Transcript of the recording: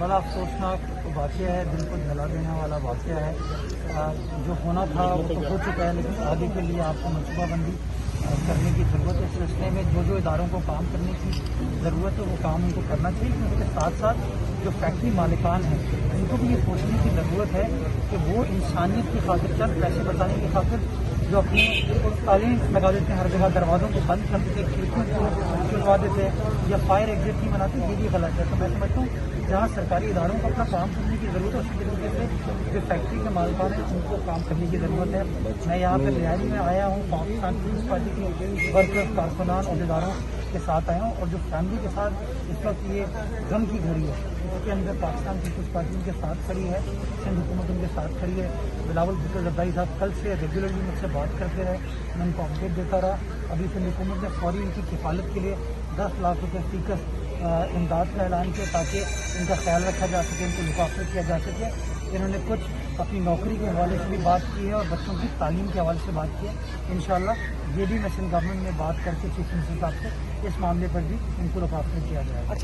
बड़ा अफसोसनाक वाक़या है, दिल को जला देने वाला वाक़या है। जो होना था वो तो हो चुका है, लेकिन आगे के लिए आपको मनसूबाबंदी करने की ज़रूरत है। इस सिलसिले में जो इदारों को काम करने की ज़रूरत है वो काम उनको करना चाहिए, क्योंकि उसके साथ साथ जो फैक्ट्री मालिकान हैं उनको भी ये सोचने की ज़रूरत है कि वो इंसानियत की खातिर, चंद पैसे बचाने की खातिर जो अपनी तालीम लगा देते हैं, हर जगह दरवाज़ों को बंद कर देते, खिड़कियों को खुलवा देते हैं या फायर एग्जिट नहीं बनाते, ये भी गलत है। तो मैं समझता हूँ जहाँ सरकारी इदारों को अपना काम करने की ज़रूरत है, उसी तरीके से जो फैक्ट्री के मालिकान हैं उनको काम करने की ज़रूरत है। मैं यहाँ पर रिहाई में आया हूँ, पाकिस्तान पीपल्स पार्टी के वर्कर्स, कारकुनान, अहदेदारों के साथ आया हूँ, और जो फैमिली के साथ इस वक्त ये गम की घड़ी है, इसके अंदर पाकिस्तान पीपल्स पार्टी उनके साथ खड़ी है, सिंध हुकूमत उनके साथ खड़ी है। बिलावल भुट्टो जरदारी साहब कल से रेगुलरली मुझसे बात करते रहे, मैं उनको अपडेट देता रहा। अभी सिंध हुकूमत ने फौरी इनकी किफ़ालत के लिए 10 लाख रुपये फीकस इमदाद का ऐलान किया, ताकि इनका ख्याल रखा जा सके, इनको लुकाफर किया जा सके। इन्होंने कुछ अपनी नौकरी के हवाले से भी बात की है और बच्चों की तालीम के हवाले से बात की है। इंशाअल्लाह ये भी मैं सिंध गवर्नमेंट में बात करके चीफ मिनिस्टर साहब से इस मामले पर भी इनको लुकाफर किया जाएगा।